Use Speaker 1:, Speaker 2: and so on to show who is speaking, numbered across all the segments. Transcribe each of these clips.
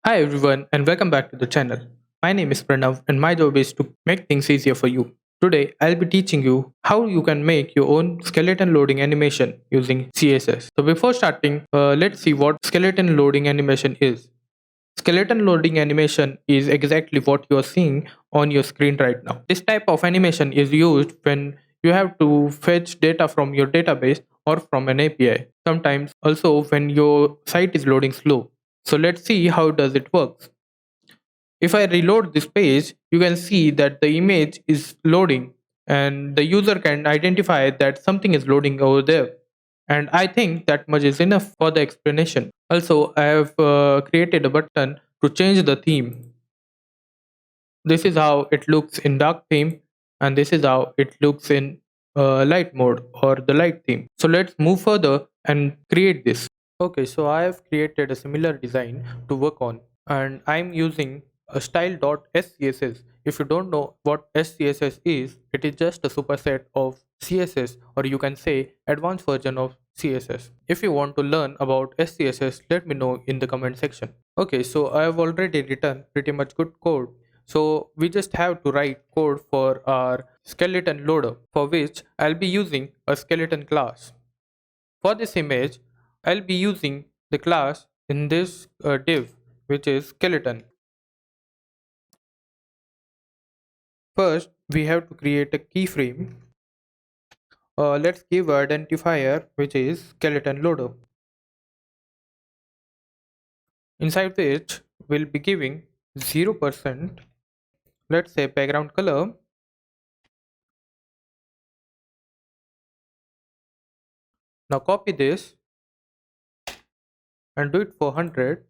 Speaker 1: Hi everyone and welcome back to the channel. My name is Pranav and my job is to make things easier for you. Today I'll be teaching you how you can make your own skeleton loading animation using CSS. So before starting, let's see what skeleton loading animation is. Skeleton loading animation is exactly what you are seeing on your screen right now. This type of animation is used when you have to fetch data from your database or from an API. Sometimes also when your site is loading slow. So let's see how does it works. If I reload this page, you can see that the image is loading and the user can identify that something is loading over there. And I think that much is enough for the explanation. Also, I have created a button to change the theme. This is how it looks in dark theme, and this is how it looks in light mode or the light theme. So let's move further and create this. Okay, so I have created a similar design to work on, and I'm using a style.scss. If you don't know what SCSS is, it is just a superset of CSS, or you can say advanced version of CSS. If you want to learn about SCSS, let me know in the comment section. Okay, so I have already written pretty much good code. So we just have to write code for our skeleton loader, for which I'll be using a skeleton class. For this image, I'll be using the class in this div, which is skeleton. First, we have to create a keyframe. Let's give an identifier, which is skeleton loader, inside which we'll be giving 0%, let's say background color. Now copy this and do it for 100.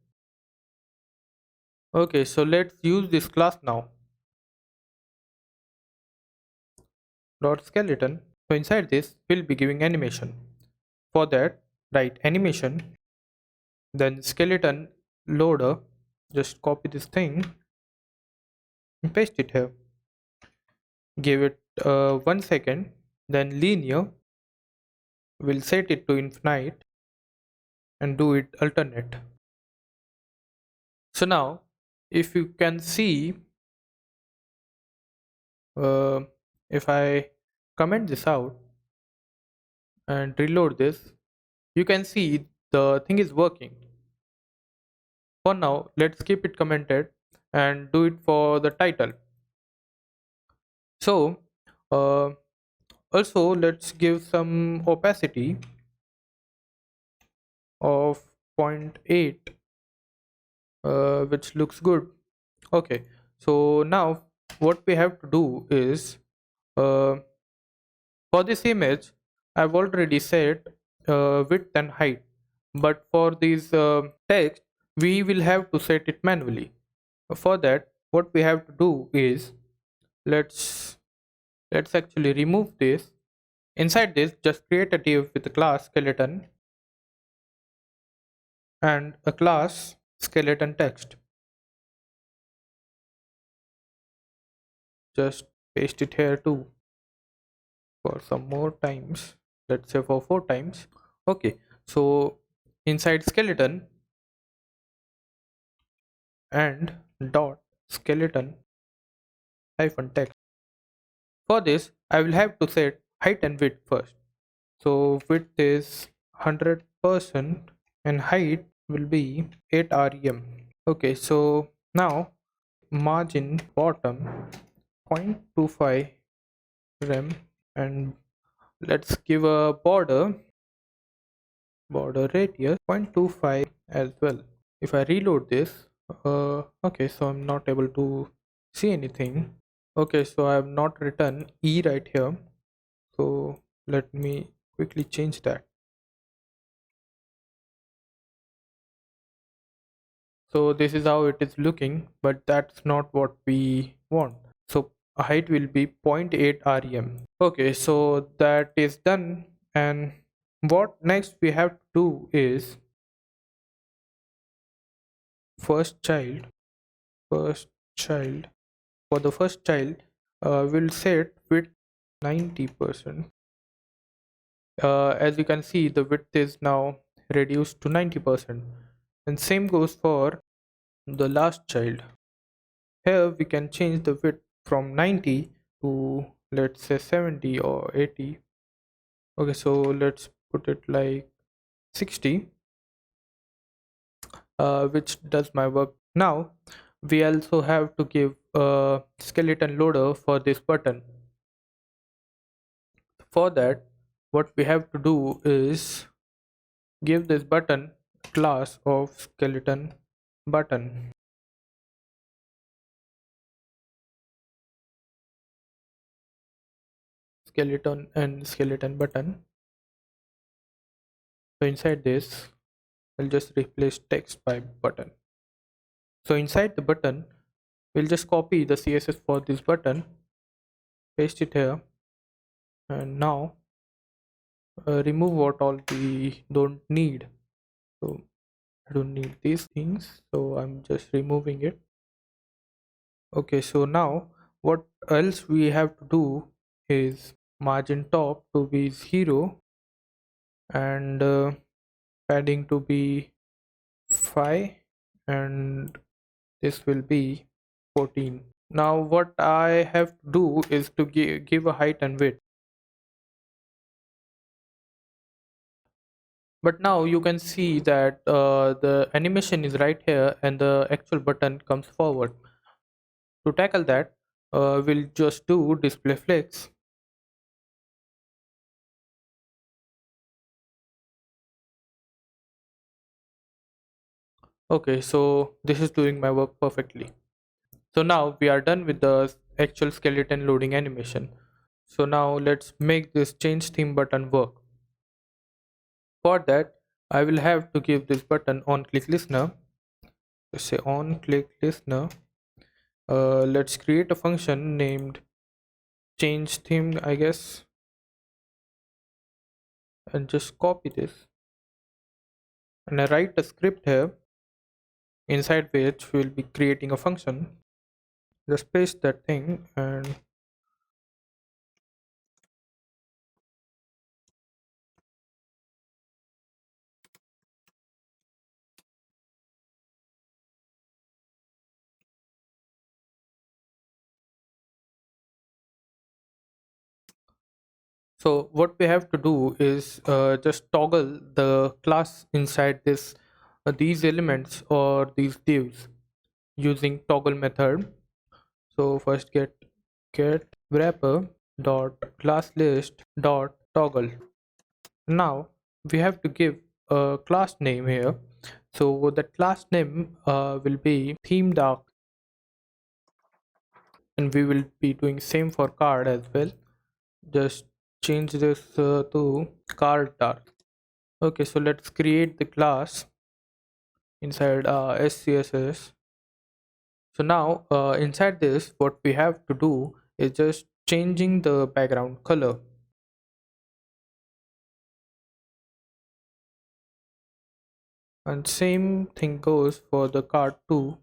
Speaker 1: Okay, so let's use this class now. Dot skeleton. So inside this, we'll be giving animation. For that, write animation, then skeleton loader. Just copy this thing and paste it here. Give it 1 second. Then linear. We'll set it to infinite and do it alternate. So now, if you can see, uh, if I comment this out and reload this, you can see the thing is working. For now, let's keep it commented and do it for the title. So, uh, also let's give some opacity of 0.8, which looks good. Okay, so now what we have to do is, uh, for this image, I've already set width and height, but for this text, we will have to set it manually. For that, what we have to do is, let's actually remove this. Inside this, just create a div with a class skeleton and a class skeleton text. Just paste it here too for some more times. Let's say for 4 times. Okay, so inside skeleton and dot skeleton hyphen text. For this, I will have to set height and width first. So width is 100% and height will be 8 rem. Okay, so now margin bottom 0.25 rem, and let's give a border radius 0.25 as well. If I reload this, okay, so I'm not able to see anything. Okay, so I have not written e right here, so let me quickly change that. So this is how it is looking, but that's not what we want. So height will be 0.8 rem. Okay, so that is done, and what next we have to do is, first child first child for the first child, we'll set width 90%. As you can see, the width is now reduced to 90%, and same goes for the last child. Here we can change the width from 90 to, let's say, 70 or 80. Okay, so let's put it like 60, which does my work. Now we also have to give a skeleton loader for this button. For that, what we have to do is give this button class of skeleton button. Skeleton and skeleton button. So inside this, I'll just replace text by button. So inside the button, we'll just copy the CSS for this button, paste it here, and now remove what all we don't need. So I don't need these things, so I'm just removing it. Okay, so now what else we have to do is margin top to be 0 and padding to be 5, and this will be 14. Now what I have to do is to give a height and width. But now you can see that the animation is right here and the actual button comes forward. To tackle that, we'll just do display flex. Okay, so this is doing my work perfectly. So now we are done with the actual skeleton loading animation. So now let's make this change theme button work. For that, I will have to give this button on click listener. Let's say on click listener. Let's create a function named change theme, I guess, and just copy this. And I write a script here inside which we'll be creating a function. Just paste that thing and so what we have to do is just toggle the class inside this these elements or these divs using toggle method. So first get wrapper dot class list dot toggle. Now we have to give a class name here. So the class name will be theme dark, and we will be doing same for card as well. Just change this to card dark. Okay, so let's create the class inside SCSS. So now inside this, what we have to do is just changing the background color. And same thing goes for the card too.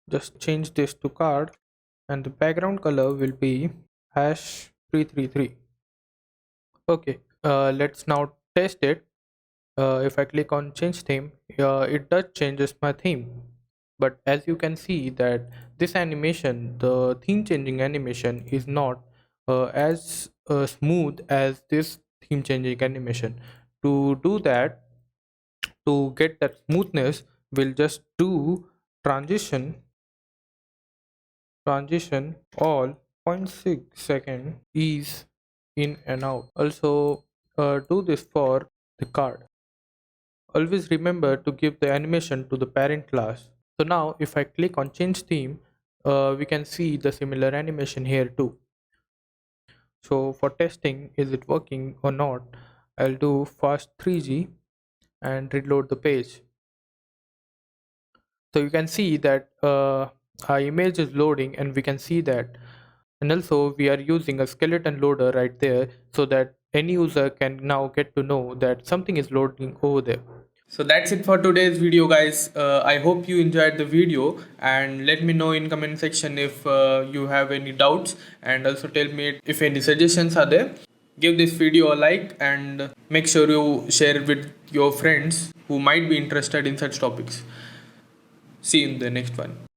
Speaker 1: Just change this to card, and the background color will be hash 333. Okay, let's now test it. If I click on change theme, it does changes my theme. But as you can see that this animation, the theme changing animation, is not as smooth as this theme changing animation. To do that, to get that smoothness, we'll just do transition all 0.6 second ease in and out. Also do this for the card. Always remember to give the animation to the parent class. So now if I click on change theme, we can see the similar animation here too. So for testing is it working or not, I'll do fast 3G and reload the page. So you can see that our image is loading, and we can see that, and also we are using a skeleton loader right there so that any user can now get to know that something is loading over there. So that's it for today's video, guys. I hope you enjoyed the video, and let me know in comment section if you have any doubts, and also tell me if any suggestions are there. Give this video a like and make sure you share it with your friends who might be interested in such topics. See you in the next one.